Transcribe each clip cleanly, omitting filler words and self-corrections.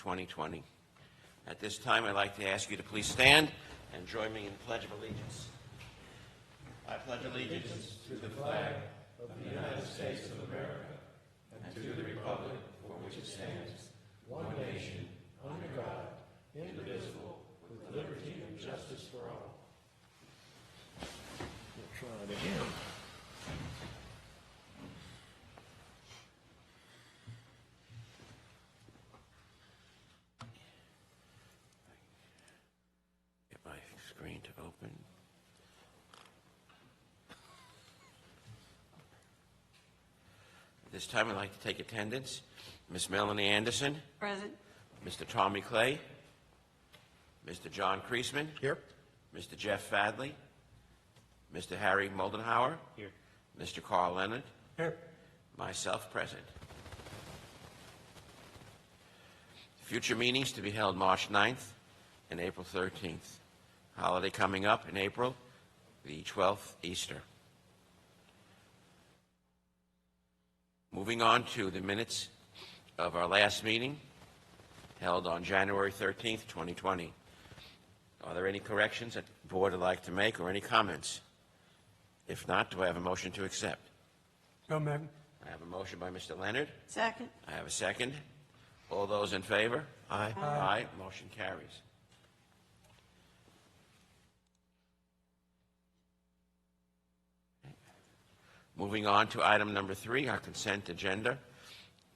2020. At this time, I'd like to ask you to please stand and join me in the Pledge of Allegiance. I pledge allegiance to the flag of the United States of America and to the republic for which it stands, one nation, under God, indivisible, with liberty and justice for all. We'll try it again. Get my screen to open. At this time, I'd like to take attendance. Ms. Melanie Anderson. Present. Mr. Tommy Clay. Mr. John Kreisman. Here. Mr. Jeff Fadley. Mr. Harry Moldenhauer. Here. Mr. Carl Leonard. Here. Myself present. Future meetings to be held March 9th and April 13th. Holiday coming up in April, the 12th, Easter. Moving on to the minutes of our last meeting, held on January 13th, 2020. Are there any corrections that the board would like to make or any comments? If not, do I have a motion to accept? So, ma'am. I have a motion by Mr. Leonard. Second. I have a second. All those in favor? Aye. Aye. Motion carries. Moving on to item number 3, our consent agenda.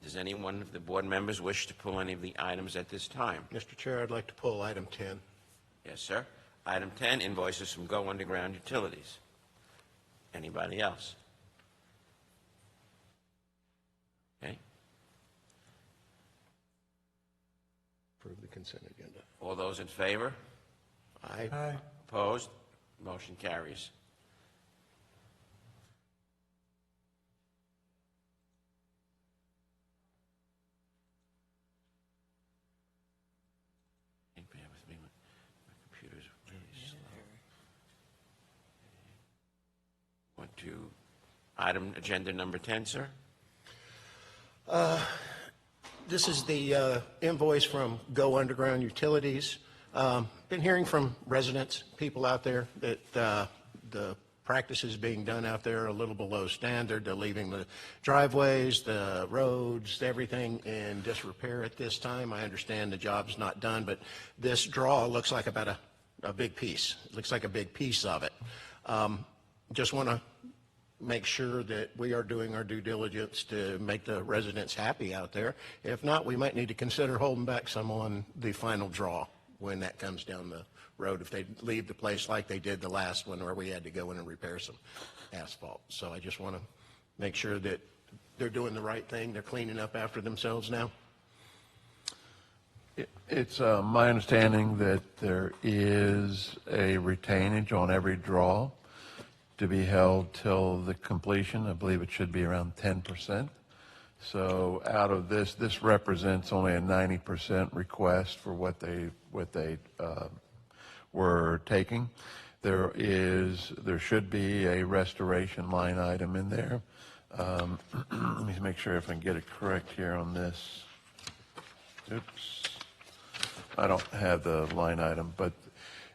Does any one of the board members wish to pull any of the items at this time? Mr. Chair, I'd like to pull item 10. Yes, sir. Item 10, invoices from Go Underground Utilities. Anybody else? Okay. Approve the consent agenda. All those in favor? Aye. Opposed? Motion carries. Hey, bear with me. My computer's really slow. Want to item agenda number 10, sir? This is the invoice from Go Underground Utilities. Been hearing from residents, people out there, that the practices being done out there are a little below standard. They're leaving the driveways, the roads, everything in disrepair at this time. I understand the job's not done, but this draw looks like about a big piece. It looks like a big piece of it. Just want to make sure that we are doing our due diligence to make the residents happy out there. If not, we might need to consider holding back some on the final draw when that comes down the road, if they leave the place like they did the last one where we had to go in and repair some asphalt. So I just want to make sure that they're doing the right thing. They're cleaning up after themselves now. It's my understanding that there is a retainage on every draw to be held till the completion. I believe it should be around 10%. So out of this represents only a 90% request for what they were taking. There should be a restoration line item in there. Let me make sure if I can get it correct here on this. Oops. I don't have the line item, but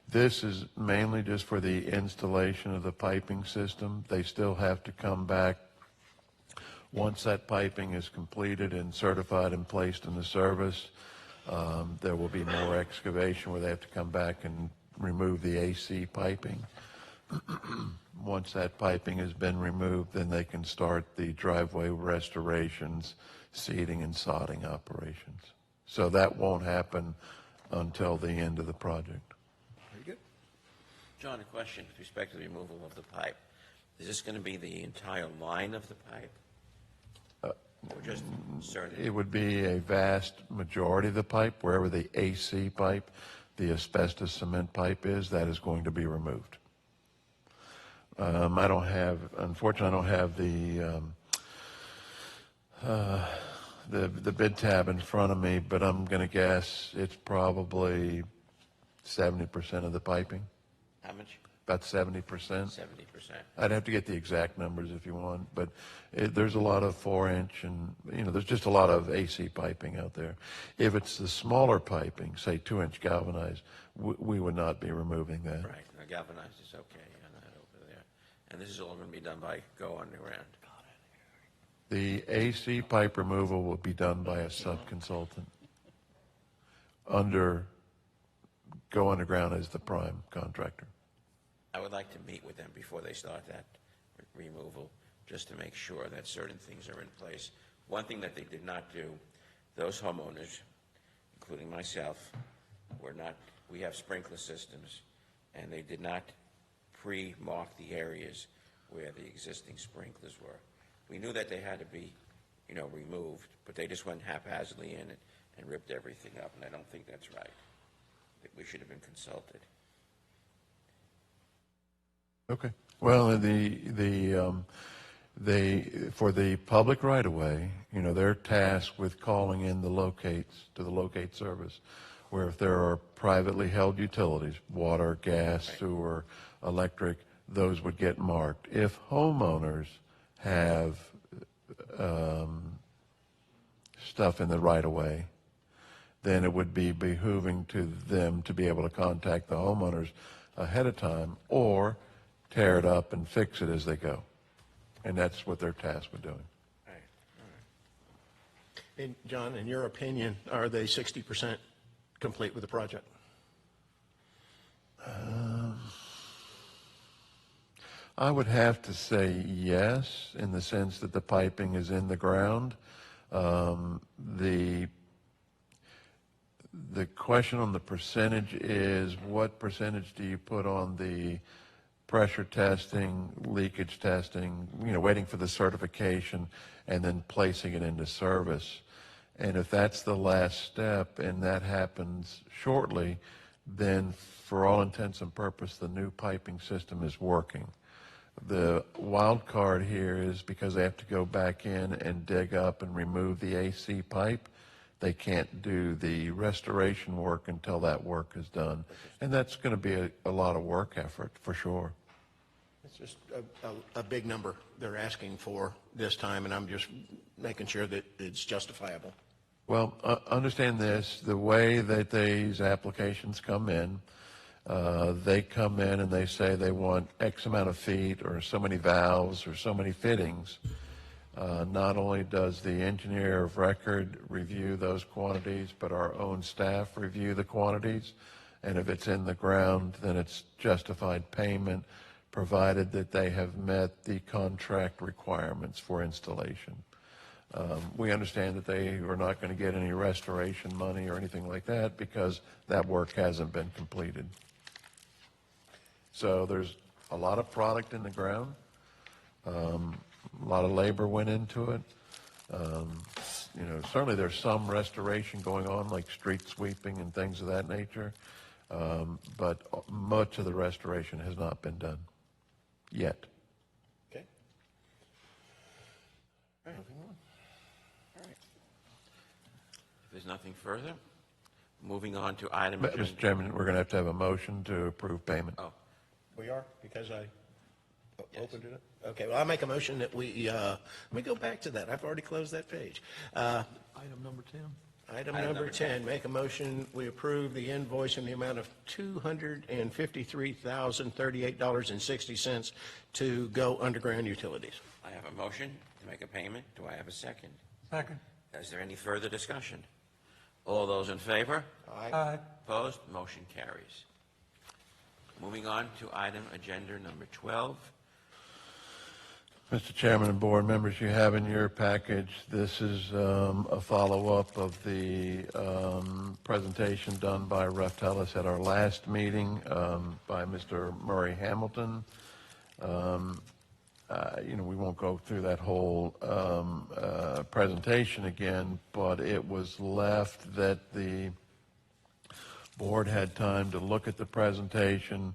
this is mainly just for the installation of the piping system. They still have to come back once that piping is completed and certified and placed in the service. There will be more excavation where they have to come back and remove the AC piping. Once that piping has been removed, then they can start the driveway restorations, seeding and sodding operations. So that won't happen until the end of the project. Very good. John, a question with respect to the removal of the pipe. Is this going to be the entire line of the pipe? Or just certain? It would be a vast majority of the pipe, wherever the AC pipe, the asbestos cement pipe is, that is going to be removed. Unfortunately, I don't have the bid tab in front of me, but I'm going to guess it's probably 70% of the piping. How much? about 70%. 70%. I'd have to get the exact numbers if you want, but there's a lot of 4-inch and, there's just a lot of AC piping out there. If it's the smaller piping, say 2-inch galvanized, we would not be removing that. Right, now galvanized is okay on that over there. And this is all going to be done by Go Underground. The AC pipe removal will be done by a subconsultant under Go Underground as the prime contractor. I would like to meet with them before they start that removal, just to make sure that certain things are in place. One thing that they did not do, those homeowners, including myself, we have sprinkler systems, and they did not pre-mark the areas where the existing sprinklers were. We knew that they had to be, removed, but they just went haphazardly in and ripped everything up, and I don't think that's right. I think we should have been consulted. Okay. Well, for the public right-of-way, they're tasked with calling in the locates to the locate service, where if there are privately held utilities, water, gas, sewer, electric, those would get marked. If homeowners have stuff in the right-of-way, then it would be behooving to them to be able to contact the homeowners ahead of time or tear it up and fix it as they go. And that's what they're tasked with doing. And John, in your opinion, are they 60% complete with the project? I would have to say yes, in the sense that the piping is in the ground. The question on the percentage is, what percentage do you put on the pressure testing, leakage testing, waiting for the certification, and then placing it into service? And if that's the last step and that happens shortly, then for all intents and purposes, the new piping system is working. The wild card here is because they have to go back in and dig up and remove the AC pipe, they can't do the restoration work until that work is done. And that's going to be a lot of work effort, for sure. It's just a big number they're asking for this time, and I'm just making sure that it's justifiable. Well, understand this, the way that these applications come in, they come in and they say they want X amount of feet or so many valves or so many fittings. Not only does the engineer of record review those quantities, but our own staff review the quantities. And if it's in the ground, then it's justified payment, provided that they have met the contract requirements for installation. We understand that they are not going to get any restoration money or anything like that because that work hasn't been completed. So there's a lot of product in the ground. A lot of labor went into it. Certainly there's some restoration going on, like street sweeping and things of that nature. But much of the restoration has not been done yet. Okay. All right. If there's nothing further, moving on to item. Mr. Chairman, we're going to have a motion to approve payment. Oh, We are, because I opened it up? Okay, well, I'll make a motion that let me go back to that. I've already closed that page. Item number 10. Item number 10, make a motion, we approve the invoice in the amount of $253,038.60 to Go Underground Utilities. I have a motion to make a payment. Do I have a second? Second. Is there any further discussion? All those in favor? Aye. Opposed? Motion carries. Moving on to item agenda number 12. Mr. Chairman and board members, you have in your package, this is a follow-up of the presentation done by Reftelis at our last meeting by Mr. Murray Hamilton. We won't go through that whole presentation again, but it was left that the board had time to look at the presentation,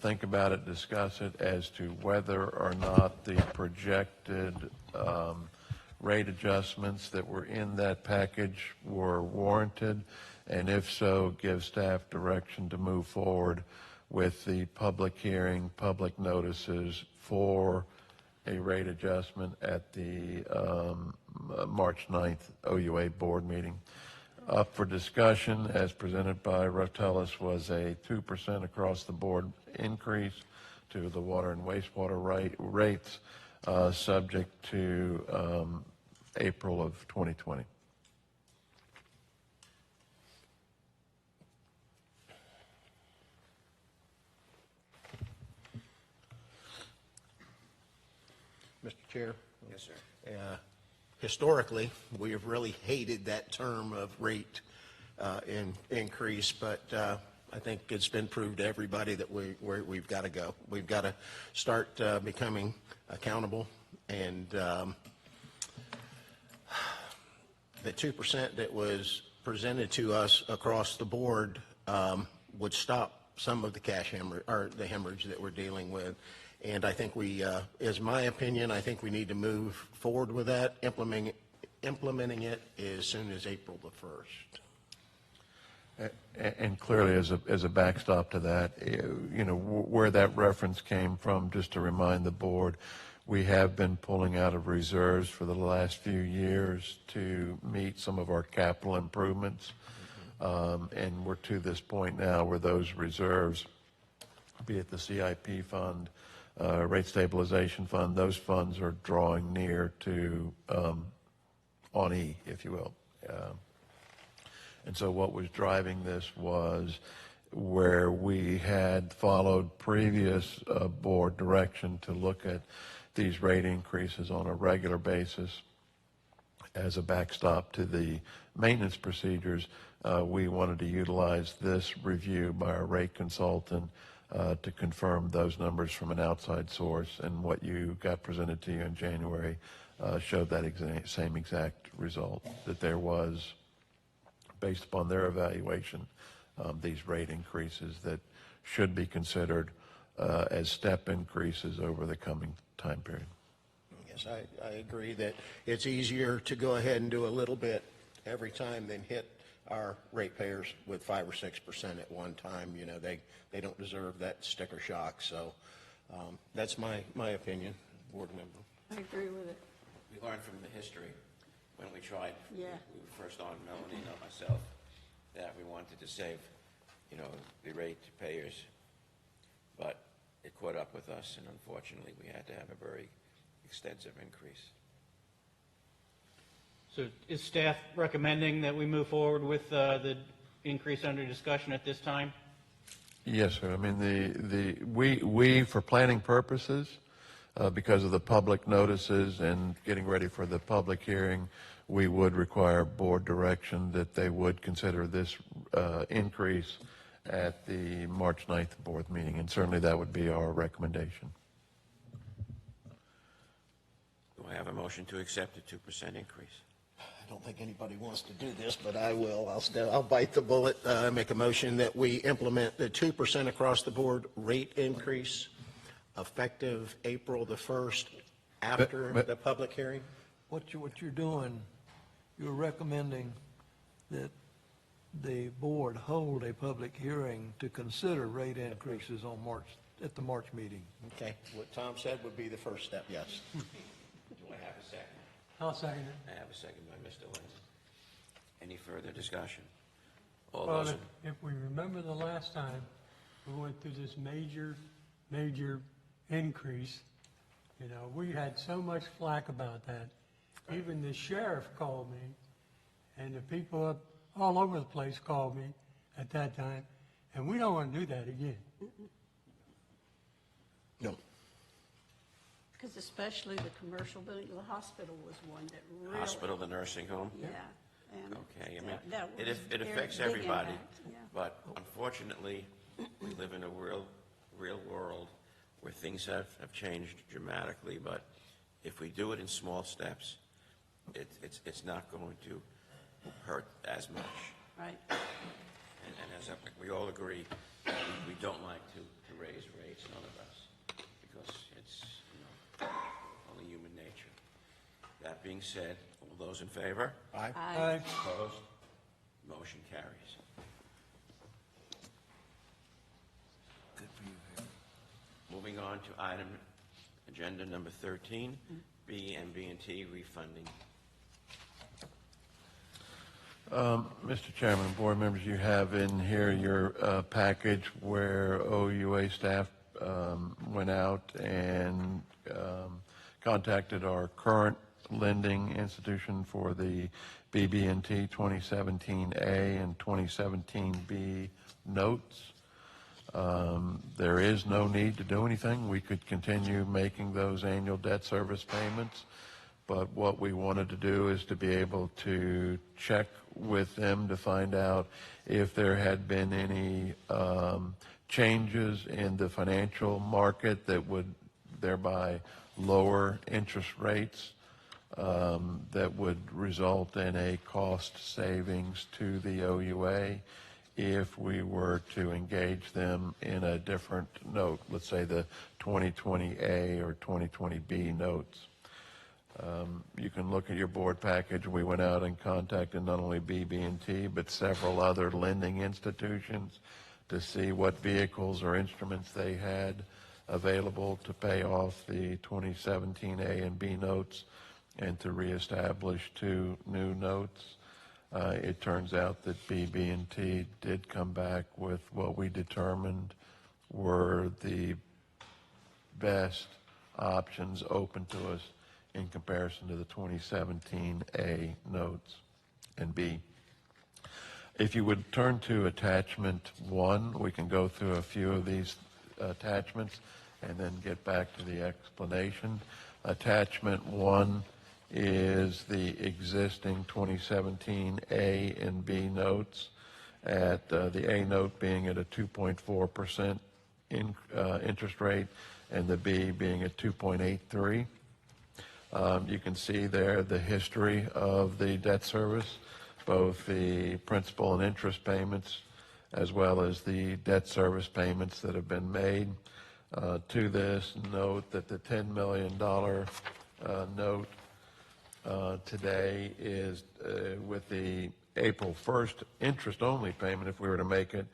think about it, discuss it as to whether or not the projected rate adjustments that were in that package were warranted, and if so, give staff direction to move forward with the public hearing, public notices for a rate adjustment at the March 9th OUA board meeting. Up for discussion, as presented by Rotellus, was a 2% across the board increase to the water and wastewater rates, subject to April of 2020. Mr. Chair? Yes, sir. Historically, we have really hated that term of rate increase, but I think it's been proved to everybody that we've got to go. We've got to start becoming accountable, and the 2% that was presented to us across the board would stop some of the the hemorrhage that we're dealing with. And I think as my opinion, I think we need to move forward with that, implementing it as soon as April the 1st. And clearly, as a backstop to that, where that reference came from, just to remind the board, we have been pulling out of reserves for the last few years to meet some of our capital improvements. And we're to this point now where those reserves, be it the CIP fund, rate stabilization fund, those funds are drawing near to on E, if you will. And so what was driving this was where we had followed previous board direction to look at these rate increases on a regular basis as a backstop to the maintenance procedures. We wanted to utilize this review by our rate consultant to confirm those numbers from an outside source, and what you got presented to you in January showed that same exact result, that there was, based upon their evaluation, these rate increases that should be considered as step increases over the coming time period. Yes, I agree that it's easier to go ahead and do a little bit every time than hit our ratepayers with 5 or 6% at one time. They don't deserve that sticker shock. So that's my opinion, board member. I agree with it. We learned from the history when we tried, Yeah. we were first on, Melanie, not myself, that we wanted to save, the rate payers, but it caught up with us, and unfortunately, we had to have a very extensive increase. So is staff recommending that we move forward with the increase under discussion at this time? Yes, sir. I mean, we for planning purposes, because of the public notices and getting ready for the public hearing, we would require board direction that they would consider this increase at the March 9th board meeting, and certainly that would be our recommendation. Do I have a motion to accept a 2% increase? I don't think anybody wants to do this, but I will. I'll bite the bullet. Make a motion that we implement the 2% across the board rate increase effective April the 1st after the public hearing. What you're doing, you're recommending that the board hold a public hearing to consider rate increases at the March meeting. Okay, what Tom said would be the first step, yes. Do I have a second? I'll second it. I have a second by Mr. Lindsay. Any further discussion? All Well, those, if we remember the last time, we went through this major increase, we had so much flack about that. Even the sheriff called me, and the people up all over the place called me at that time, and we don't want to do that again. No. Because especially the commercial building, the hospital was one that really. hospital, the nursing home? Yeah. And Okay, I mean, that was it very affects big everybody, impact, yeah. but unfortunately, we live in a real world where things have changed dramatically, but if we do it in small steps, it's not going to hurt as much. Right. And as we all agree, we don't like to raise rates, none of us, because it's only human nature. That being said, all those in favor? Aye. Aye. Opposed? Motion carries. Good Moving on to item agenda number 13, B&B&T refunding. Mr. Chairman and board members, you have in here your package where OUA staff went out and contacted our current lending institution for the BB&T 2017A and 2017B notes. There is no need to do anything. We could continue making those annual debt service payments, but what we wanted to do is to be able to check with them to find out if there had been any changes in the financial market that would thereby lower interest rates that would result in a cost savings to the OUA if we were to engage them in a different note, let's say the 2020A or 2020B notes. You can look at your board package. We went out and contacted not only BB&T, but several other lending institutions to see what vehicles or instruments they had available to pay off the 2017 A and B notes and to reestablish 2 new notes. It turns out that BB&T did come back with what we determined were the best options open to us in comparison to the 2017 A notes and B. If you would turn to attachment 1, we can go through a few of these attachments and then get back to the explanation. Attachment 1 is the existing 2017 A and B notes, at the A note being at a 2.4% interest rate and the B being at 2.83. You can see there the history of the debt service, both the principal and interest payments, as well as the debt service payments that have been made. To this, note that the $10 million note today is with the April 1st interest-only payment, if we were to make it,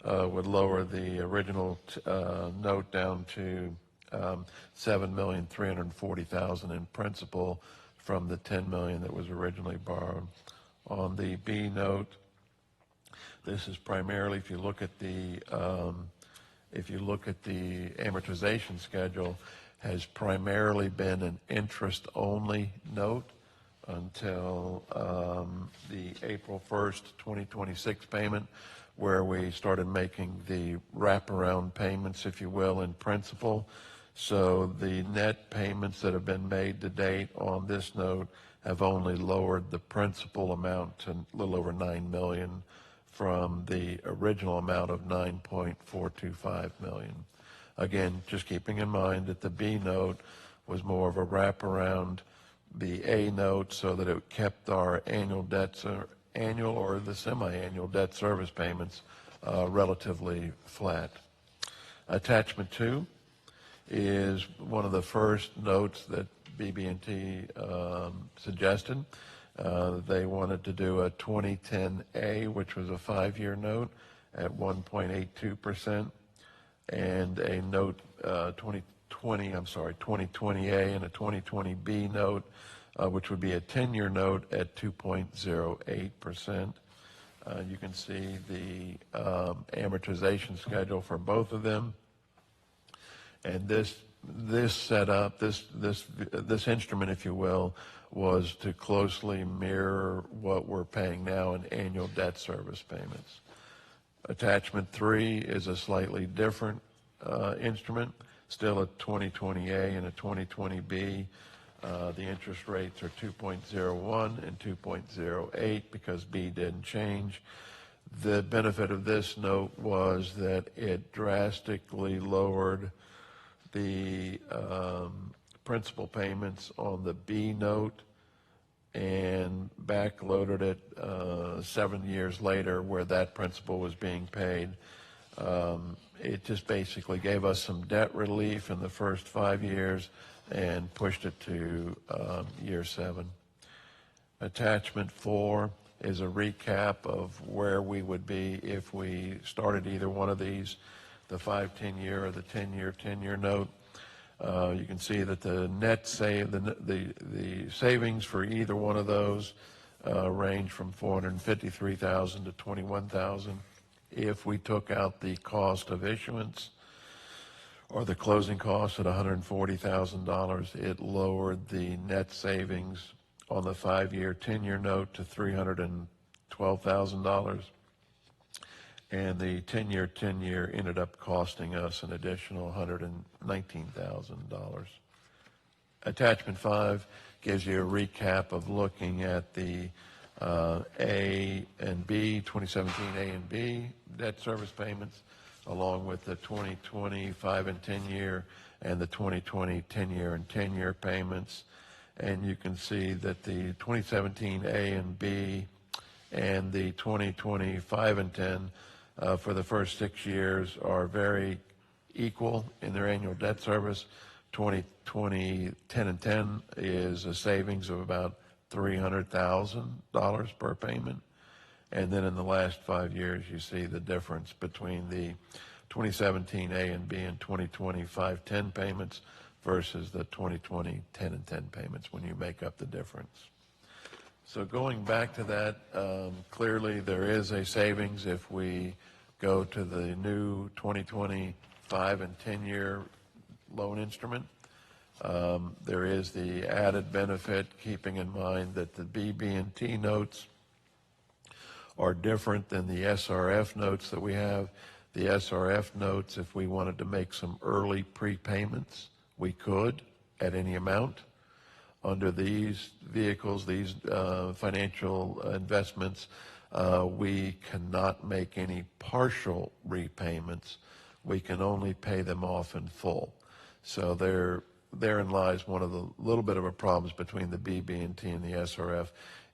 would lower the original note down to $7,340,000 in principal from the $10 million that was originally borrowed. On the B note, this is primarily, if you look at the amortization schedule, has primarily been an interest-only note until the April 1st, 2026 payment, where we started making the wraparound payments, if you will, in principal. So the net payments that have been made to date on this note have only lowered the principal amount to a little over $9 million from the original amount of $9.425 million. Again, just keeping in mind that the B note was more of a wraparound, the A note, so that it kept our annual or the semi-annual debt service payments relatively flat. Attachment 2 is one of the first notes that BB&T suggested. They wanted to do a 2010A, which was a 5-year note at 1.82%, and a note 2020A and a 2020B note, which would be a 10-year note at 2.08%. You can see the amortization schedule for both of them. And this setup, this instrument, if you will, was to closely mirror what we're paying now in annual debt service payments. Attachment 3 is a slightly different instrument, still a 2020A and a 2020B. The interest rates are 2.01 and 2.08 because B didn't change. The benefit of this note was that it drastically lowered the principal payments on the B note and backloaded it 7 years later where that principal was being paid. It just basically gave us some debt relief in the first 5 years and pushed it to year 7. Attachment 4 is a recap of where we would be if we started either one of these. the 5, 10-year or the 10-year note. You can see that the net the savings for either one of those range from $453,000 to $21,000. If we took out the cost of issuance or the closing costs at $140,000, it lowered the net savings on the 5-year, 10-year note to $312,000. And the 10-year ended up costing us an additional $119,000. Attachment 5 gives you a recap of looking at the A and B, 2017 A and B debt service payments, along with the 2020 5 and 10-year and the 2020 10-year and 10-year payments. And you can see that the 2017 A and B and the 2020 5 and 10 for the first 6 years are very equal in their annual debt service. 2020 10 and 10 is a savings of about $300,000 per payment. And then in the last 5 years, you see the difference between the 2017 A and B and 2020 5-10 payments versus the 2020 10 and 10 payments when you make up the difference. So going back to that, clearly there is a savings if we go to the new 2020 5 and 10-year loan instrument. There is the added benefit, keeping in mind that the BB&T notes are different than the SRF notes that we have. The SRF notes, if we wanted to make some early prepayments, we could at any amount. Under these vehicles, these financial investments, we cannot make any partial repayments. We can only pay them off in full. So therein lies one of the little bit of a problems between the BB&T and the SRF.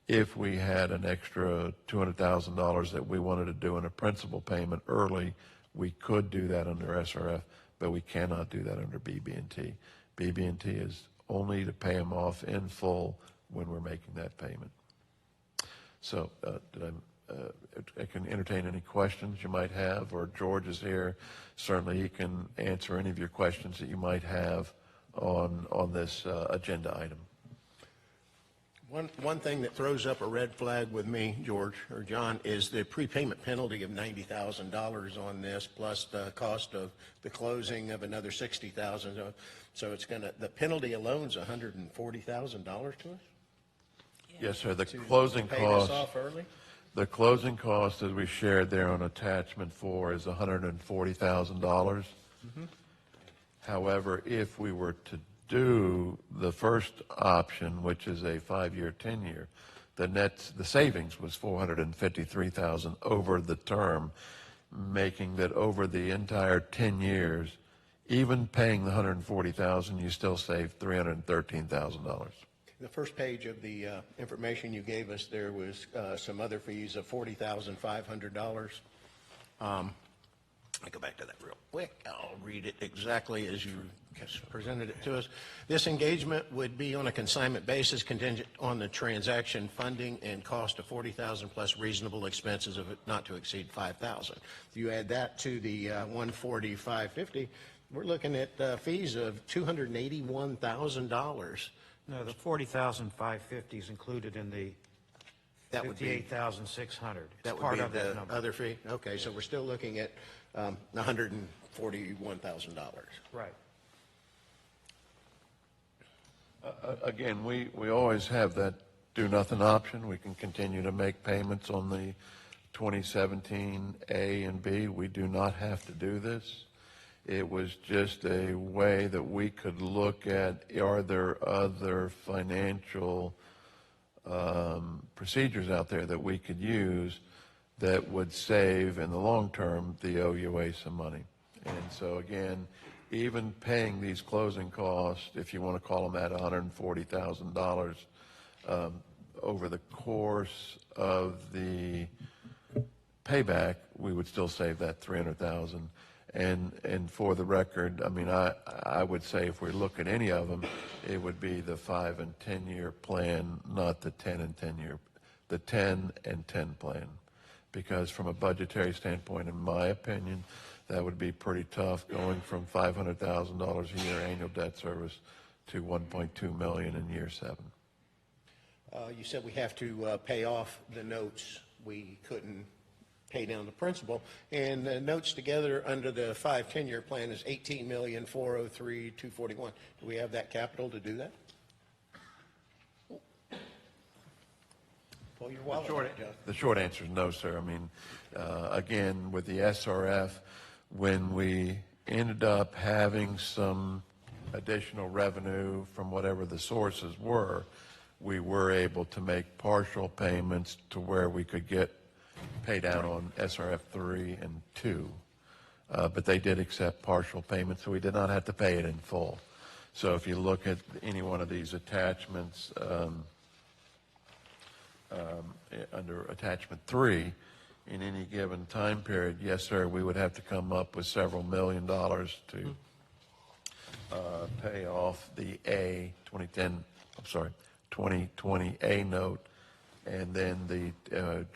If we had an extra $200,000 that we wanted to do in a principal payment early, we could do that under SRF, but we cannot do that under BB&T. BB&T is only to pay them off in full when we're making that payment. So I can entertain any questions you might have, or George is here. Certainly he can answer any of your questions that you might have on this agenda item. One thing that throws up a red flag with me, George or John, is the prepayment penalty of $90,000 on this, plus the cost of the closing of another $60,000. So it's the penalty alone is $140,000 to us? Yes, sir. The closing Pay this cost. off early? The closing cost, as we shared there on attachment 4, is $140,000. However, if we were to do the first option, which is a 5-year, 10-year, the savings was $453,000 over the term, making that over the entire 10 years, even paying the $140,000, you still save $313,000. The first page of the information you gave us, there was some other fees of $40,500. Let me go back to that real quick. I'll read it exactly as you presented it to us. This engagement would be on a consignment basis, contingent on the transaction funding and cost of $40,000 plus reasonable expenses of it not to exceed $5,000. If you add that to the $140,550, we're looking at fees of $281,000. No, the 40,550 is included in the That would be 58,600. It's that would part be of that the number. other fee. Okay, so we're still looking at $141,000. Right. Again, we always have that do-nothing option. We can continue to make payments on the 2017 A and B. We do not have to do this. It was just a way that we could look at, are there other financial procedures out there that we could use that would save in the long term the OUA some money. And so again, even paying these closing costs, if you want to call them that, $140,000 over the course of the payback, we would still save that $300,000. And for the record, I mean, I would say if we look at any of them, it would be the 5 and 10 year plan, not the 10 and 10 year, the 10 and 10 plan. Because from a budgetary standpoint, in my opinion, that would be pretty tough, going from $500,000 a year annual debt service to $1.2 million in year 7. You said we have to pay off the notes. We couldn't pay down the principal. And the notes together under the 5-10-year plan is $18,403,241. Do we have that capital to do that? Pull your wallet out, Jeff. The short answer is no, sir. I mean, again, with the SRF, when we ended up having some additional revenue from whatever the sources were, we were able to make partial payments to where we could get pay down on SRF 3 and 2. But they did accept partial payments, so we did not have to pay it in full. So if you look at any one of these attachments, under attachment 3, in any given time period, yes, sir, we would have to come up with several $1 million to pay off the 2020 A note, and then the,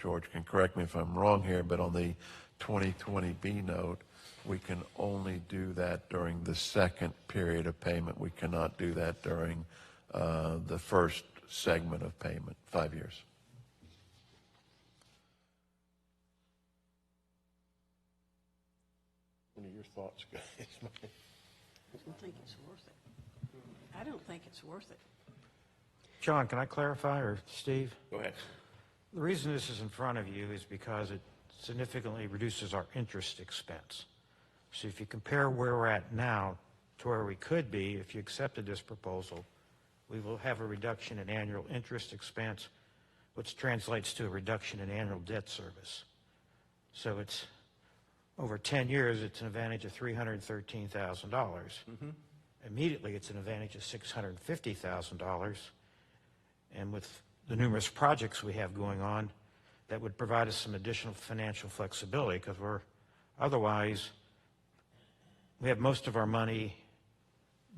George can correct me if I'm wrong here, but on the 2020 B note, we can only do that during the second period of payment. We cannot do that during the first segment of payment, 5 years. What are your thoughts, guys? I don't think it's worth it. I don't think it's worth it. John, can I clarify, or Steve? Go ahead. The reason this is in front of you is because it significantly reduces our interest expense. So if you compare where we're at now to where we could be, if you accepted this proposal, we will have a reduction in annual interest expense, which translates to a reduction in annual debt service. So it's, over 10 years, it's an advantage of $313,000. Immediately, it's an advantage of $650,000. And with the numerous projects we have going on, that would provide us some additional financial flexibility, because otherwise, we have most of our money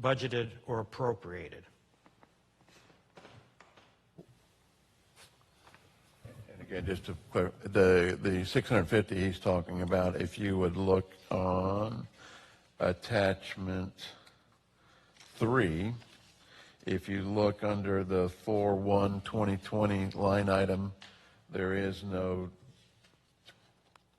budgeted or appropriated. And again, just to clear, the 650 he's talking about, if you would look on attachment 3, if you look under the 4/1/2020 line item, there is no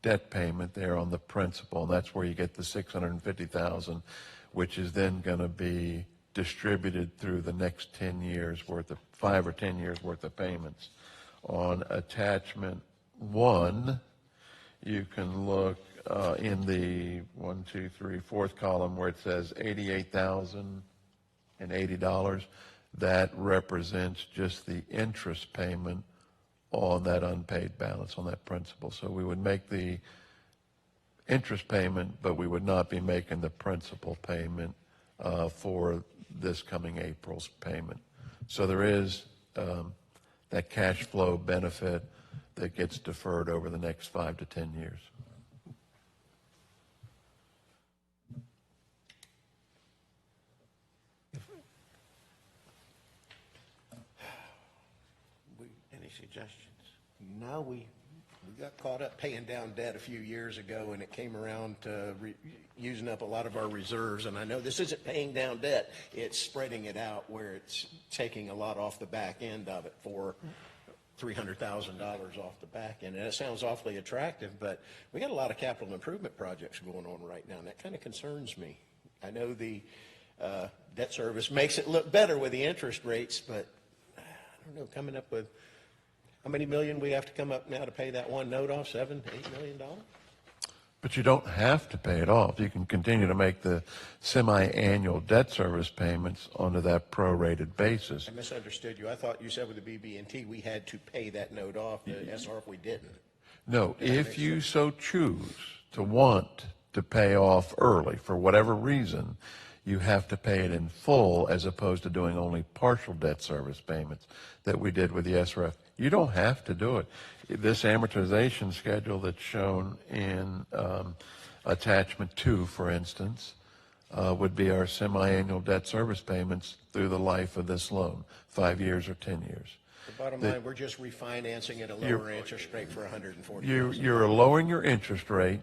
debt payment there on the principal, and that's where you get the $650,000, which is then going to be distributed through the next 10 years worth of 5 or 10 years worth of payments. On attachment 1, you can look in the 1, 2, 3, 4th column where it says $88,080. That represents just the interest payment on that unpaid balance, on that principal. So we would make the interest payment, but we would not be making the principal payment for this coming April's payment. So there is that cash flow benefit that gets deferred over the next 5 to 10 years. Any suggestions? No, we got caught up paying down debt a few years ago, and it came around to using up a lot of our reserves. And I know this isn't paying down debt, it's spreading it out where it's taking a lot off the back end of it for $300,000 off the back end. And it sounds awfully attractive, but we got a lot of capital improvement projects going on right now, and that kind of concerns me. I know the debt service makes it look better with the interest rates, but I don't know, coming up with how many million we have to come up now to pay that one note off, $7, $8 million? But you don't have to pay it off. You can continue to make the semi-annual debt service payments onto that prorated basis. I misunderstood you. I thought you said with the BB&T we had to pay that note off, the SRF we didn't. No, if you so choose to want to pay off early for whatever reason, you have to pay it in full as opposed to doing only partial debt service payments that we did with the SRF. You don't have to do it. This amortization schedule that's shown in attachment 2, for instance, would be our semi-annual debt service payments through the life of this loan, 5 years or 10 years. The bottom line, we're just refinancing at a lower interest rate for $140,000. You're lowering your interest rate,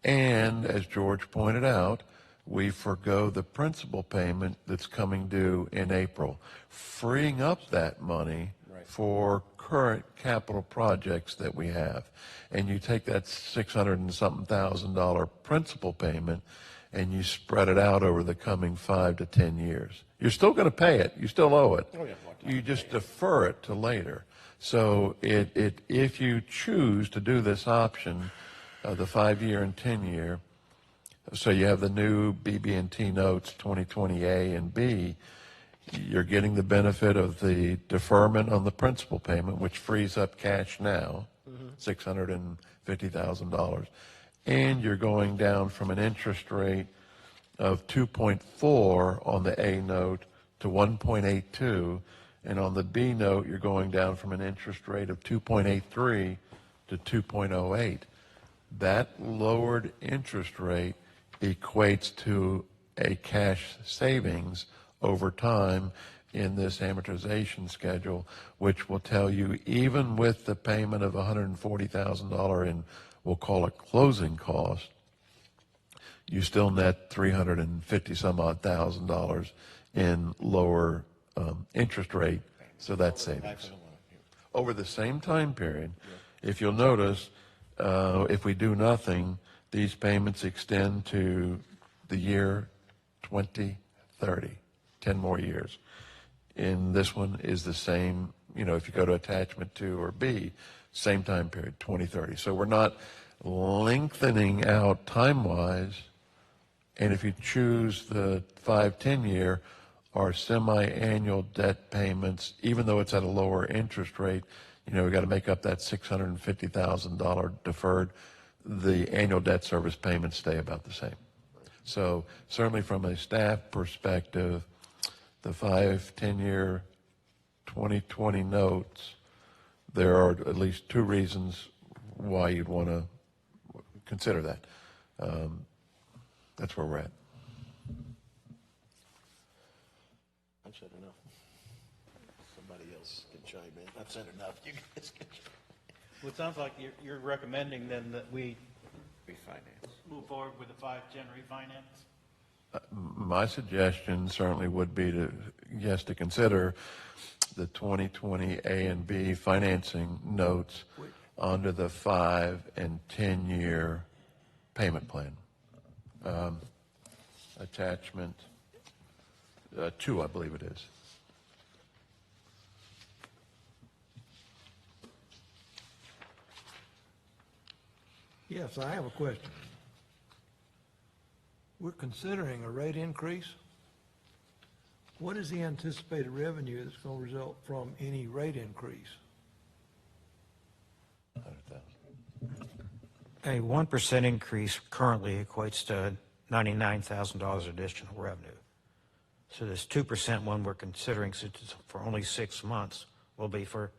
And as George pointed out, we forgo the principal payment that's coming due in April, freeing up that money for current capital projects that we have. And you take that $600 and something thousand principal payment and you spread it out over the coming 5 to 10 years. You're still going to pay it. You still owe it. You just defer it to later. So if you choose to do this option, the 5-year and 10-year, so you have the new BB&T notes 2020A and B, you're getting the benefit of the deferment on the principal payment, which frees up cash now, $650,000, and you're going down from an interest rate of 2.4 on the A note to 1.82, and on the B note, you're going down from an interest rate of 2.83 to 2.08. That lowered interest rate equates to a cash savings over time in this amortization schedule, which will tell you even with the payment of $140,000 in, we'll call it closing cost, you still net $350 some odd thousand in lower interest rate, so that's savings. Over the same time period, if you'll notice, if we do nothing, these payments extend to the year 2030, 10 more years. And this one is the same, if you go to attachment 2 or B, same time period, 2030. So we're not lengthening out time-wise, and if you choose the 5-10 year, our semi-annual debt payments, even though it's at a lower interest rate, we got to make up that $650,000 deferred. The annual debt service payments stay about the same. So certainly from a staff perspective, the 5-10 year 2020 notes, there are at least 2 reasons why you'd want to consider that. That's where we're at. I've said enough. Somebody else can chime in. I've said enough. You guys can chime in. Well, it sounds like you're recommending then that we Refinance. move forward with the 5-10 refinance? My suggestion certainly would be to consider the 2020 A and B financing notes under the 5 and 10 year payment plan. Attachment 2, I believe it is. Yes, I have a question. We're considering a rate increase. What is the anticipated revenue that's going to result from any rate increase? 100,000. A 1% increase currently equates to $99,000 additional revenue. So this 2% one we're considering, since it's for only 6 months, will be for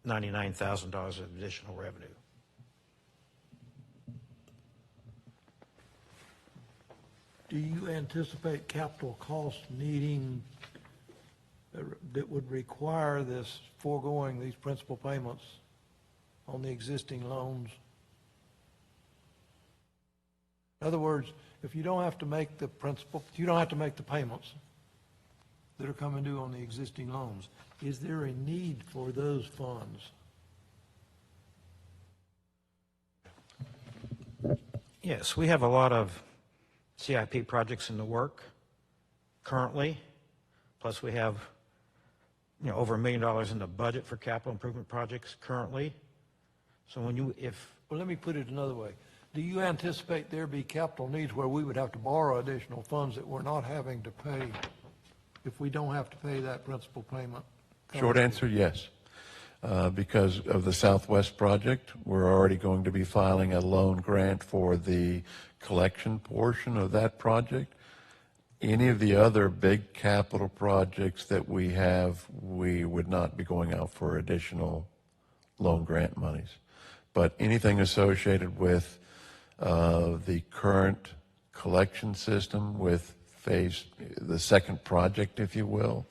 $99,000 of additional revenue. Do you anticipate capital costs needing, that would require this foregoing these principal payments on the existing loans? In other words, if you don't have to make the principal, you don't have to make the payments that are coming due on the existing loans, is there a need for those funds? Yes, we have a lot of CIP projects in the work currently, plus we have over $1 million in the budget for capital improvement projects currently. So Well, let me put it another way. Do you anticipate there be capital needs where we would have to borrow additional funds that we're not having to pay if we don't have to pay that principal payment? Short answer, yes. Because of the Southwest project, we're already going to be filing a loan grant for the collection portion of that project. Any of the other big capital projects that we have, we would not be going out for additional loan grant monies. But anything associated with the current collection system with the second project, if you will,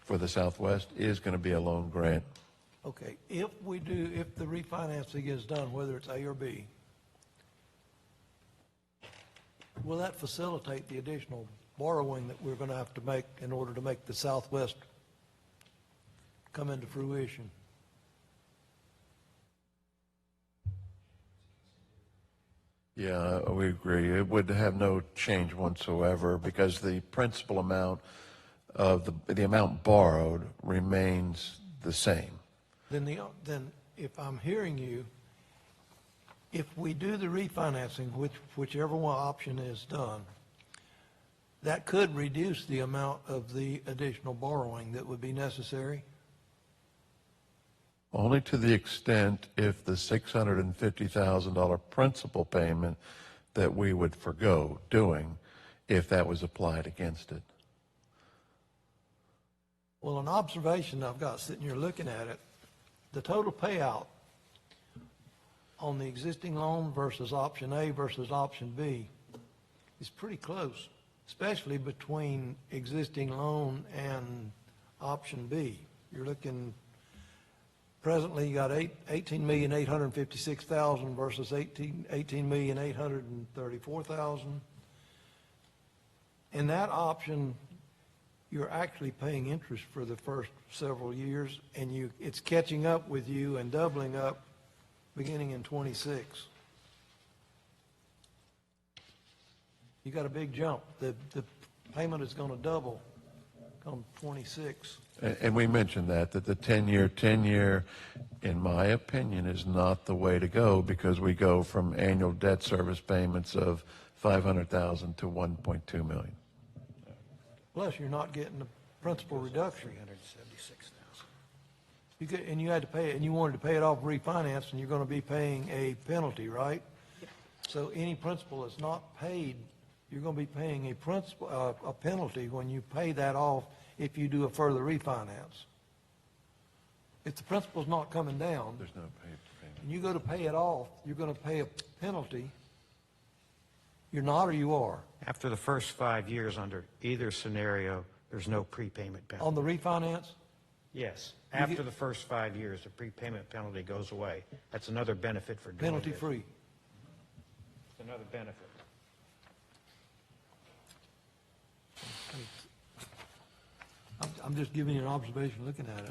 for the Southwest is going to be a loan grant. Okay, if the refinancing is done, whether it's A or B, Will that facilitate the additional borrowing that we're going to have to make in order to make the Southwest come into fruition? Yeah, we agree. It would have no change whatsoever because the principal amount of the amount borrowed remains the same. Then if I'm hearing you, if we do the refinancing, whichever one option is done, that could reduce the amount of the additional borrowing that would be necessary? Only to the extent if the $650,000 principal payment that we would forgo doing, if that was applied against it. Well, an observation I've got sitting here looking at it, the total payout on the existing loan versus option A versus option B is pretty close, especially between existing loan and option B. You're looking, presently you got $18,856,000 versus $18,834,000. In that option, you're actually paying interest for the first several years, and it's catching up with you and doubling up beginning in '26. You got a big jump. The payment is going to double come '26. And we mentioned that the 10-year, in my opinion, is not the way to go because we go from annual debt service payments of $500,000 to $1.2 million. Plus, you're not getting the principal reduction. And you had to pay it, and you wanted to pay it off refinance, and you're going to be paying a penalty, right? So any principal that's not paid, you're going to be paying a penalty when you pay that off if you do a further refinance. If the principal's not coming down, There's no payment. and you go to pay it off, you're going to pay a penalty. You're not, or you are? After the first 5 years under either scenario, there's no prepayment penalty. On the refinance? Yes, after the first 5 years, the prepayment penalty goes away. That's another benefit for doing this. Penalty-free. It's another benefit. I'm just giving you an observation looking at it.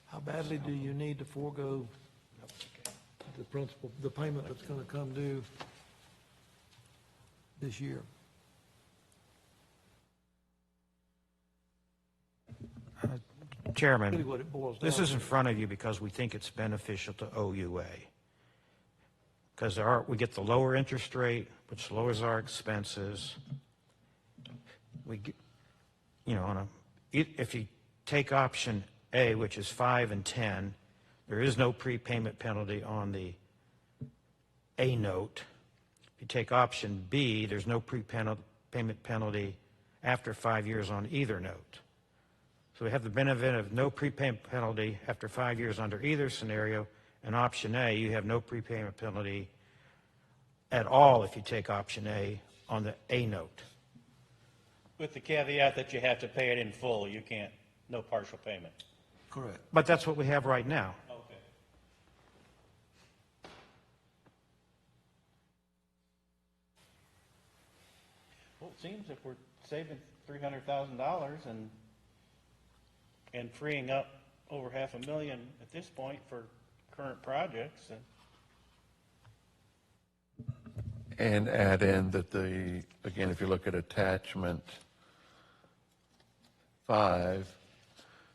How badly do you need to forego the principal, the payment that's going to come due this year? Chairman, Really what it boils down this is to. in front of you because we think it's beneficial to OUA. Because we get the lower interest rate, which lowers our expenses. We get, if you take option A, which is 5 and 10, there is no prepayment penalty on the A note. If you take option B, there's no prepayment penalty after 5 years on either note. So we have the benefit of no prepayment penalty after 5 years under either scenario. And option A, you have no prepayment penalty at all if you take option A on the A note. With the caveat that you have to pay it in full, you can't, no partial payment. Correct. But that's what we have right now. Okay. Well, it seems if we're saving $300,000 and freeing up over $500,000 at this point for current projects, And add in that again, if you look at attachment 5,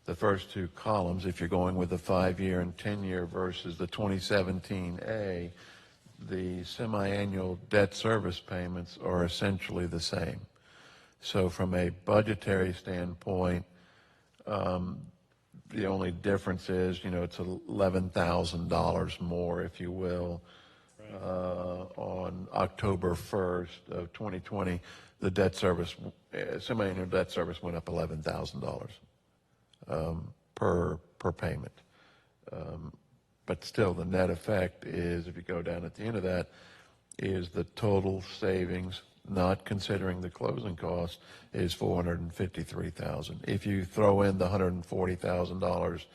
the first two columns, if you're going with the 5-year and 10-year versus the 2017A, the semi-annual debt service payments are essentially the same. So from a budgetary standpoint, the only difference is, it's $11,000 more, if you will. On October 1st of 2020, the debt service, semi-annual debt service went up $11,000 per payment. But still, the net effect is, if you go down at the end of that, is the total savings, not considering the closing costs, is $453,000. If you throw in the $140,000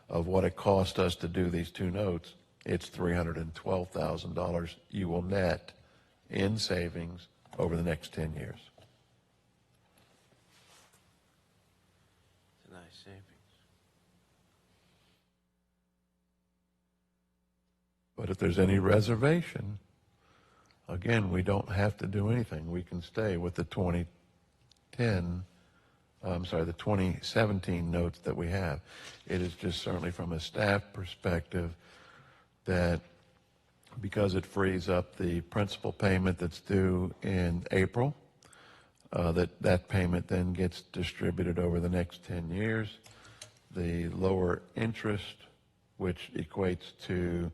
of what it cost us to do these two notes, it's $312,000 you will net in savings over the next 10 years. It's a nice savings. But if there's any reservation, again, we don't have to do anything. We can stay with the 2017 notes that we have. It is just certainly from a staff perspective that because it frees up the principal payment that's due in April, that payment then gets distributed over the next 10 years. The lower interest, which equates to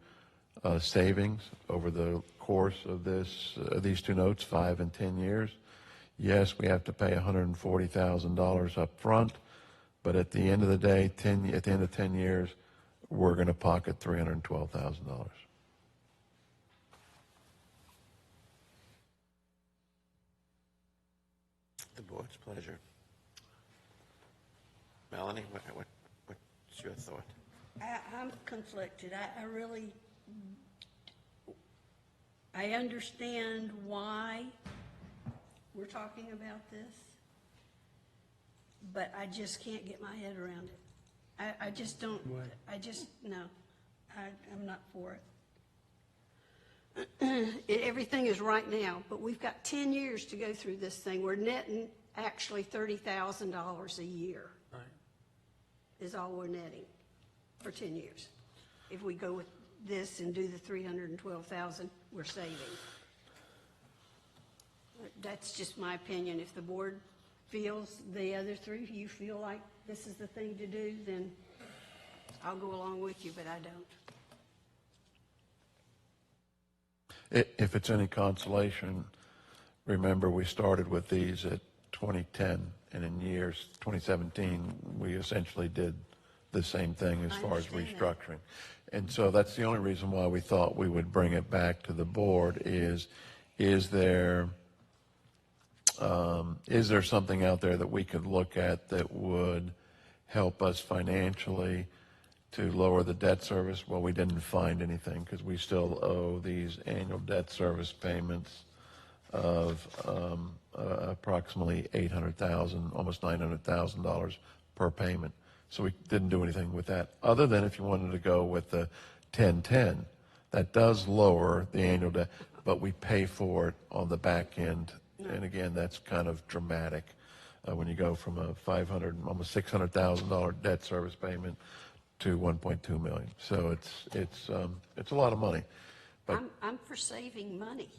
savings over the course of these two notes, 5 and 10 years. Yes, we have to pay $140,000 up front, but at the end of the day, at the end of 10 years, we're going to pocket $312,000. The board's pleasure. Melanie, what's your thought? I'm conflicted. I understand why we're talking about this, but I just can't get my head around it. I just don't, no, I'm not for it. Everything is right now, but we've got 10 years to go through this thing. We're netting actually $30,000 a year. Right. Is all we're netting for 10 years. If we go with this and do the 312,000, we're saving. That's just my opinion. If the board feels, the other three, you feel like this is the thing to do, then I'll go along with you, but I don't. If it's any consolation, remember we started with these at 2010, and in years 2017, we essentially did the same thing as I far as understand that. restructuring. And so that's the only reason why we thought we would bring it back to the board is there something out there that we could look at that would help us financially to lower the debt service? Well, we didn't find anything because we still owe these annual debt service payments of approximately $800,000, almost $900,000 per payment. So we didn't do anything with that, other than if you wanted to go with the 1010. That does lower the annual debt, but we pay for it on the back end. And again, that's kind of dramatic when you go from a almost $600,000 debt service payment to $1.2 million. So it's a lot of money. But I'm for saving money.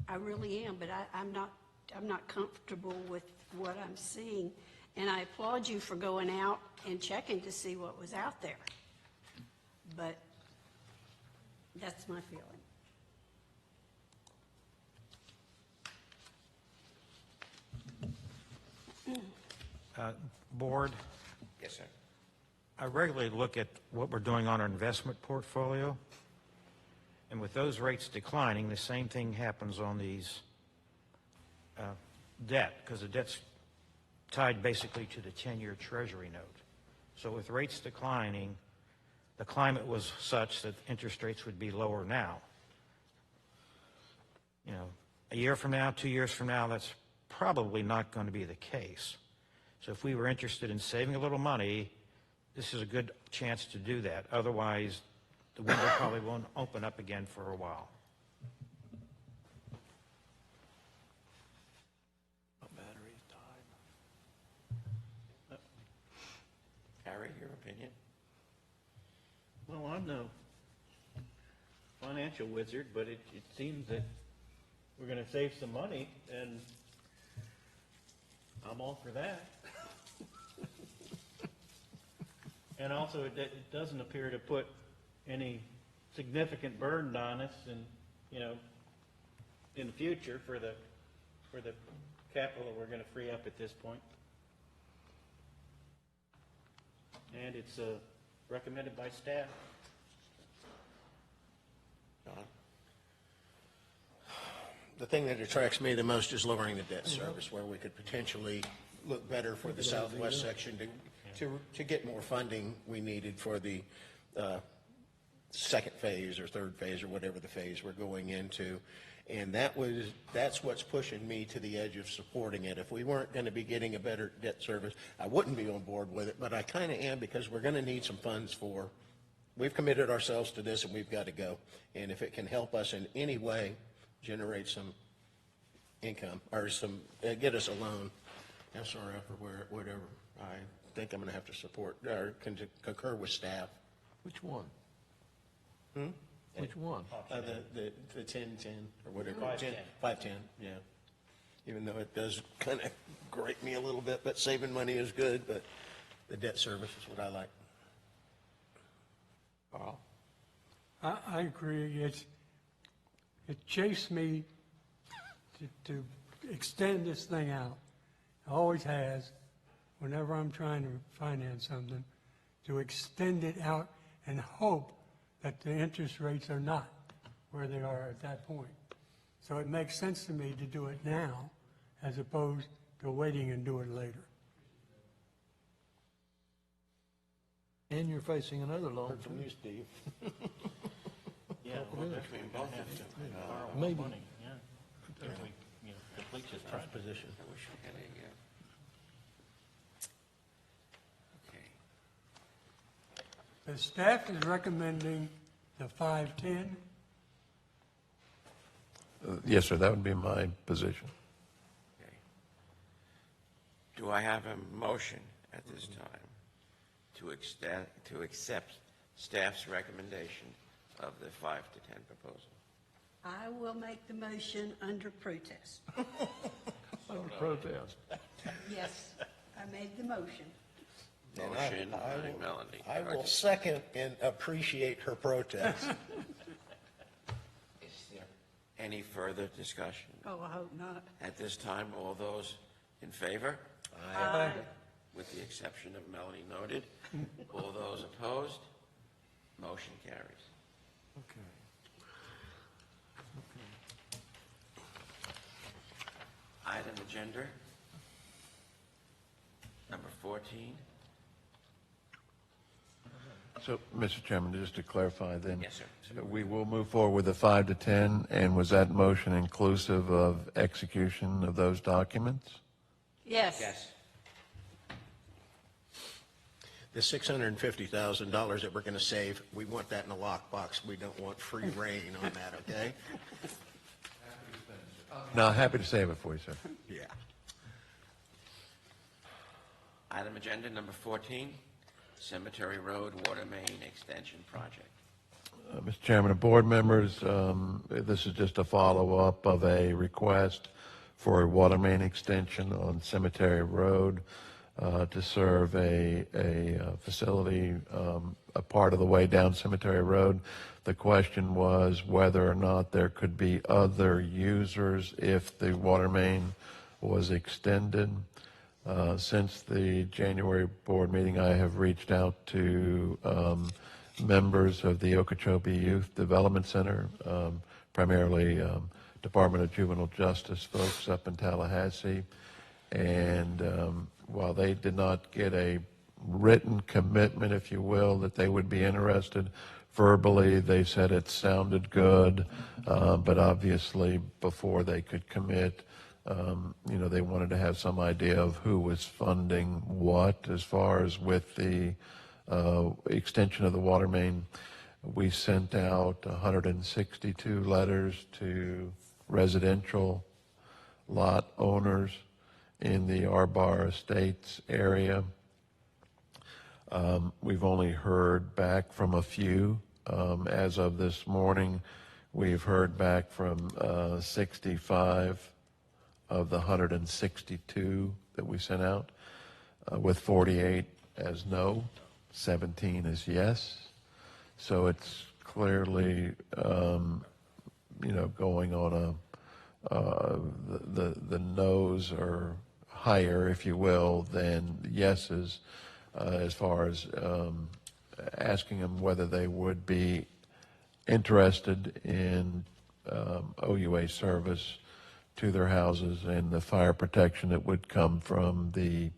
I really am, but I'm not comfortable with what I'm seeing. And I applaud you for going out and checking to see what was out there. But that's my feeling. Board, Yes, sir. I regularly look at what we're doing on our investment portfolio, and with those rates declining, the same thing happens on these debt, because the debt's tied basically to the 10-year Treasury note. So with rates declining, the climate was such that interest rates would be lower now. You know, a year from now, 2 years from now, that's probably not going to be the case. So if we were interested in saving a little money, this is a good chance to do that. Otherwise, the window probably won't open up again for a while. Harry, your opinion? Well, I'm no financial wizard, but it seems that we're going to save some money, and I'm all for that. And also, it doesn't appear to put any significant burden on us, and in the future for the capital that we're going to free up at this point. And it's recommended by staff. John? the thing that attracts me the most is lowering the debt service, where we could potentially look better for the southwest section to get more funding we needed for the second phase or third phase or whatever the phase we're going into. And that's what's pushing me to the edge of supporting it. If we weren't going to be getting a better debt service, I wouldn't be on board with it, but I kind of am, because we're going to need some funds we've committed ourselves to this and we've got to go. And if it can help us in any way, generate some income or get us a loan, SRF or whatever, I think I'm going to have to support or concur with staff. Which one? Which one? The 10-10 or whatever. 5-10. 5-10, yeah. Even though it does kind of grate me a little bit, but saving money is good, but the debt service is what I like. Carl? I agree. It chased me to extend this thing out. It always has, whenever I'm trying to finance something, to extend it out and hope that the interest rates are not where they are at that point. So it makes sense to me to do it now as opposed to waiting and do it later. And you're facing another loan. Heard from you, Steve. Yeah, well, between both of them. Borrow Maybe. money, yeah. If we, complete this Tough project. position. I wish we had a, okay. The staff is recommending the 5-10. Yes, sir, that would be my position. Okay. Do I have a motion at this time to accept staff's recommendation of the 5 to 10 proposal? I will make the motion under protest. Under protest. Yes, I made the motion. Motion by Melanie. I will second and appreciate her protest. Is there any further discussion? Oh, I hope not. At this time, all those in favor? Aye. With the exception of Melanie noted. All those opposed? Motion carries. Okay. Item agenda number 14. So, Mr. Chairman, just to clarify then. Yes, sir. We will move forward with the 5 to 10, and was that motion inclusive of execution of those documents? Yes. Yes. The $650,000 that we're going to save, we want that in a lockbox. We don't want free reign on that, okay? No, happy to save it for you, sir. Yeah. Item agenda number 14, Cemetery Road Water Main Extension Project. Mr. Chairman and board members, this is just a follow-up of a request for a water main extension on Cemetery Road to serve a facility a part of the way down Cemetery Road. The question was whether or not there could be other users if the water main was extended. Since the January board meeting, I have reached out to members of the Okeechobee Youth Development Center, primarily Department of Juvenile Justice folks up in Tallahassee. And while they did not get a written commitment, if you will, that they would be interested, verbally they said it sounded good, but obviously before they could commit, they wanted to have some idea of who was funding what. As far as with the extension of the water main, we sent out 162 letters to residential lot owners in the Arbar Estates area. We've only heard back from a few. As of this morning, we've heard back from 65 of the 162 that we sent out, with 48 as no, 17 as yes. So it's clearly, going on the no's are higher, if you will, than yeses, as far as asking them whether they would be interested in OUA service to their houses and the fire protection that would come from the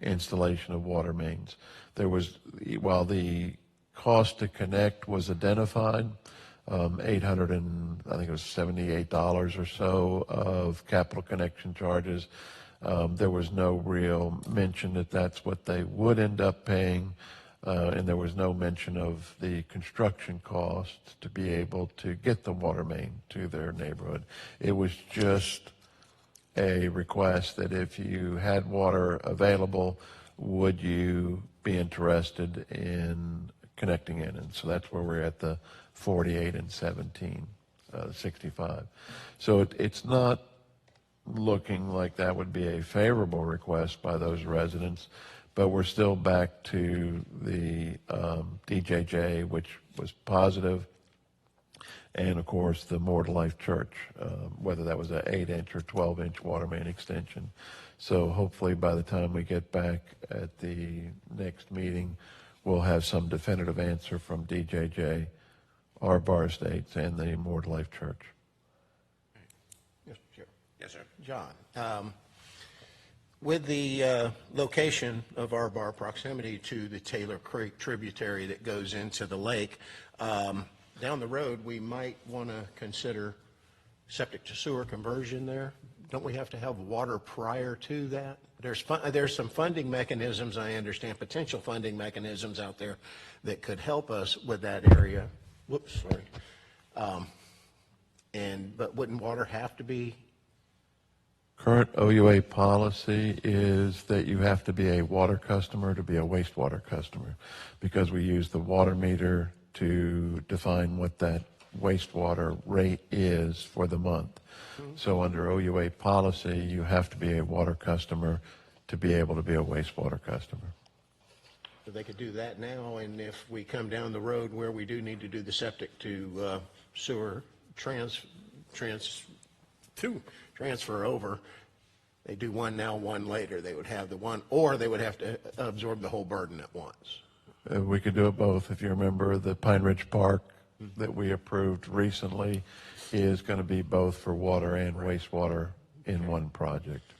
installation of water mains. There was, while the cost to connect was identified, $800 and I think it was $78 or so of capital connection charges. There was no real mention that that's what they would end up paying, and there was no mention of the construction cost to be able to get the water main to their neighborhood. It was just a request that if you had water available, would you be interested in connecting in? And so that's where we're at the 48 and 17, 65. So it's not looking like that would be a favorable request by those residents, but we're still back to the DJJ, which was positive, and of course the More to Life Church, whether that was an 8-inch or 12-inch water main extension. So hopefully by the time we get back at the next meeting, we'll have some definitive answer from DJJ, our Bar Estates, and the More to Life Church. Mr. Chair. Yes, sir. John, with the location of our bar, proximity to the Taylor Creek tributary that goes into the lake, down the road, we might want to consider septic to sewer conversion there. Don't we have to have water prior to that? There's some funding mechanisms, I understand, potential funding mechanisms out there that could help us with that area. Whoops, sorry. But wouldn't water have to be? Current OUA policy is that you have to be a water customer to be a wastewater customer, because we use the water meter to define what that wastewater rate is for the month. So under OUA policy, you have to be a water customer to be able to be a wastewater customer. So they could do that now, and if we come down the road where we do need to do the septic to sewer transfer over, they do one now, one later. They would have the one, or they would have to absorb the whole burden at once. We could do it both. If you remember, the Pine Ridge Park that we approved recently is going to be both for water and wastewater in one project,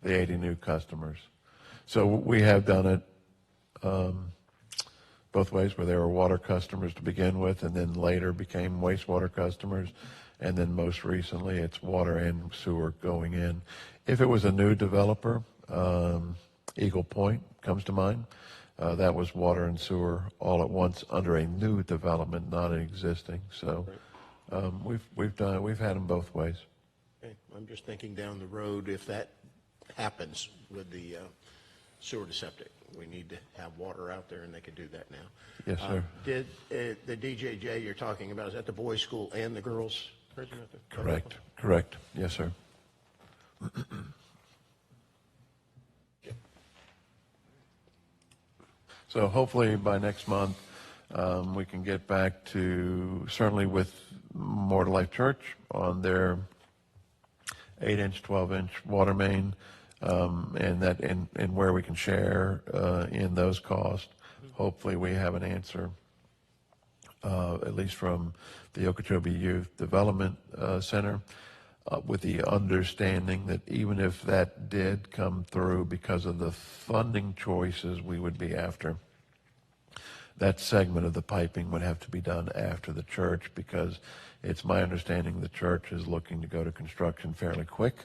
the 80 new customers. So we have done it both ways, where they were water customers to begin with and then later became wastewater customers. And then most recently, it's water and sewer going in. If it was a new developer, Eagle Point comes to mind. That was water and sewer all at once under a new development, not an existing. So we've had them both ways. Okay. I'm just thinking down the road, if that happens with the sewer to septic, we need to have water out there, and they could do that now. Yes, sir. Did the DJJ you're talking about, is that the boys' school and the girls' prison? Correct. Yes, sir. So hopefully by next month, we can get back to, certainly with More to Life Church on their 8-inch, 12-inch water main, and where we can share in those costs. Hopefully we have an answer, at least from the Okeechobee Youth Development Center, with the understanding that even if that did come through because of the funding choices we would be after, that segment of the piping would have to be done after the church, because it's my understanding the church is looking to go to construction fairly quick.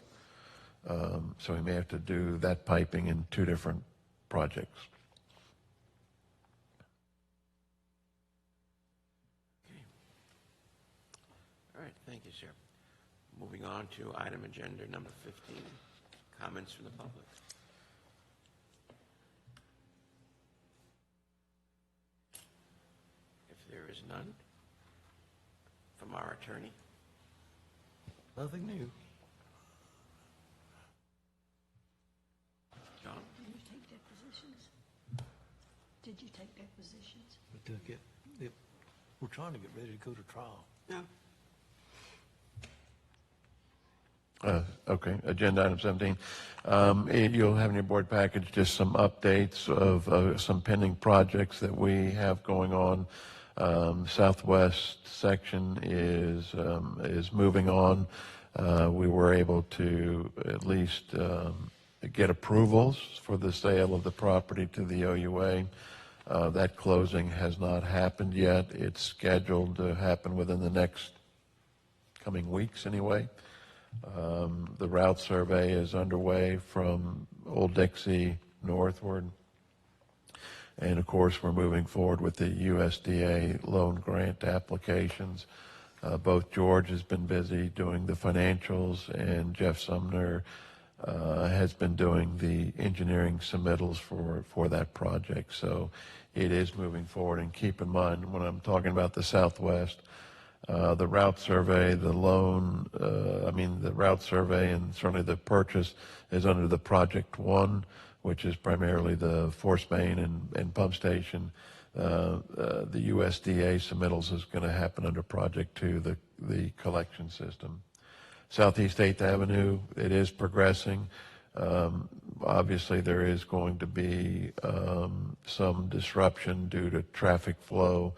So we may have to do that piping in two different projects. All right, thank you, sir. Moving on to item agenda number 15, comments from the public. If there is none, from our attorney. Nothing new. John? Did you take depositions? Did you take depositions? We took it. We're trying to get ready to go to trial. No. Okay, agenda item 17. You'll have in your board package just some updates of some pending projects that we have going on. Southwest section is moving on. We were able to at least get approvals for the sale of the property to the OUA. That closing has not happened yet. It's scheduled to happen within the next coming weeks anyway. The route survey is underway from Old Dixie northward. And of course, we're moving forward with the USDA loan grant applications. Both George has been busy doing the financials, and Jeff Sumner has been doing the engineering submittals for that project. So it is moving forward. And keep in mind, when I'm talking about the Southwest, the route survey, the loan, the route survey and certainly the purchase is under the Project 1, which is primarily the force main and pump station. The USDA submittals is going to happen under Project 2, the collection system. Southeast 8th Avenue, it is progressing. Obviously, there is going to be some disruption due to traffic flow,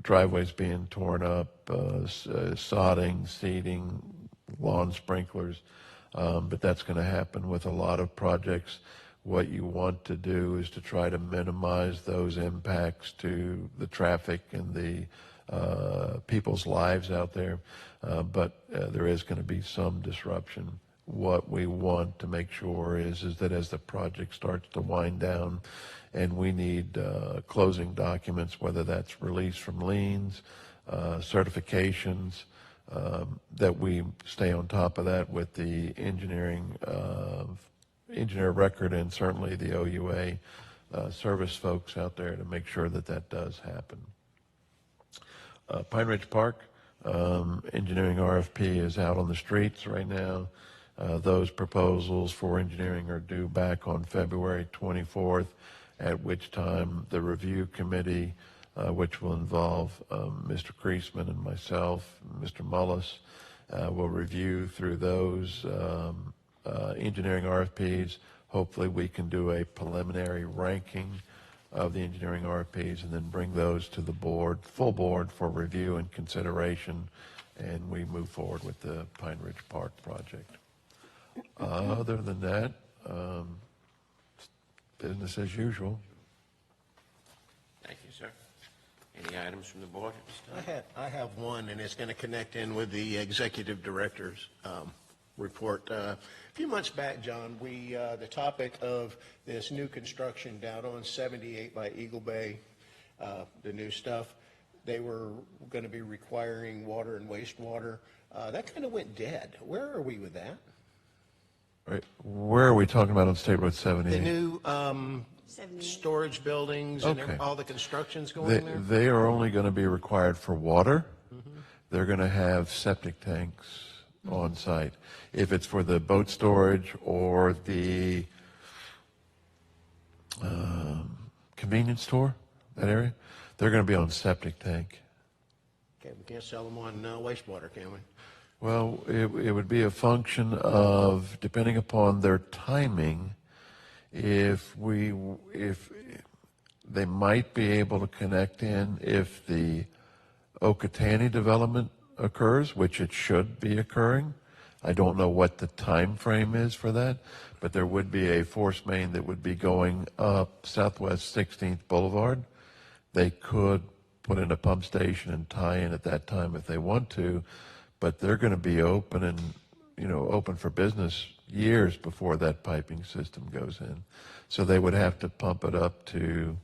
driveways being torn up, sodding, seeding, lawn sprinklers. But that's going to happen with a lot of projects. What you want to do is to try to minimize those impacts to the traffic and the people's lives out there. But there is going to be some disruption. What we want to make sure is that as the project starts to wind down, and we need closing documents, whether that's release from liens, certifications, that we stay on top of that with the engineer record and certainly the OUA service folks out there to make sure that that does happen. Pine Ridge Park, engineering RFP is out on the streets right now. Those proposals for engineering are due back on February 24th, at which time the review committee, which will involve Mr. Kreisman and myself, Mr. Mullis, will review through those engineering RFPs. Hopefully we can do a preliminary ranking of the engineering RFPs and then bring those to the board, full board, for review and consideration, and we move forward with the Pine Ridge Park project. Other than that, business as usual. Thank you, sir. Any items from the board at this time? I have one, and it's going to connect in with the executive director's report. A few months back, John, the topic of this new construction down on 78 by Eagle Bay, the new stuff, they were going to be requiring water and wastewater. That kind of went dead. Where are we with that? Right. Where are we talking about on State Road 78? The new 78. storage buildings and Okay. all the construction's going there? They are only going to be required for water. They're going to have septic tanks on site. If it's for the boat storage or the convenience store, that area, they're going to be on septic tank. Okay, we can't sell them on wastewater, can we? Well, it would be a function of, depending upon their timing, if they might be able to connect in if the Okatani development occurs, which it should be occurring. I don't know what the time frame is for that, but there would be a force main that would be going up Southwest 16th Boulevard. They could put in a pump station and tie in at that time if they want to, but they're going to be open and, open for business years before that piping system goes in. So they would have to pump it up to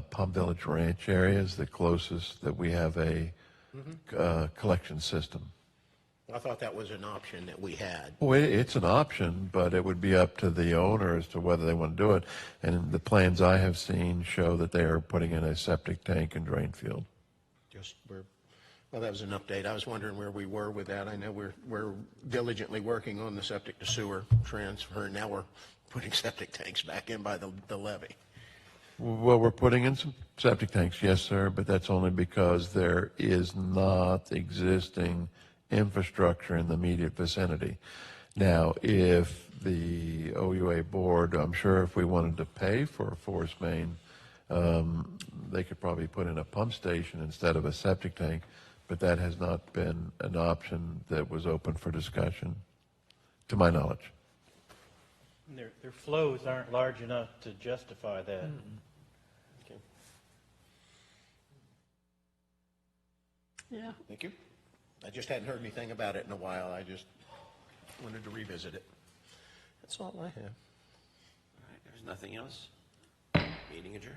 Palm Village Ranch areas, the closest that we have a collection system. I thought that was an option that we had. Well, it's an option, but it would be up to the owner as to whether they want to do it. And the plans I have seen show that they are putting in a septic tank and drain field. Well, that was an update. I was wondering where we were with that. I know we're diligently working on the septic to sewer transfer. Now we're putting septic tanks back in by the levee. Well, we're putting in some septic tanks, yes, sir, but that's only because there is not existing infrastructure in the immediate vicinity. Now, if the OUA board, I'm sure if we wanted to pay for a force main, they could probably put in a pump station instead of a septic tank, but that has not been an option that was open for discussion, to my knowledge. And their flows aren't large enough to justify that. Okay. Yeah. Thank you. I just hadn't heard anything about it in a while. I just wanted to revisit it. That's all I have. All right, there's nothing else. Meeting adjourned.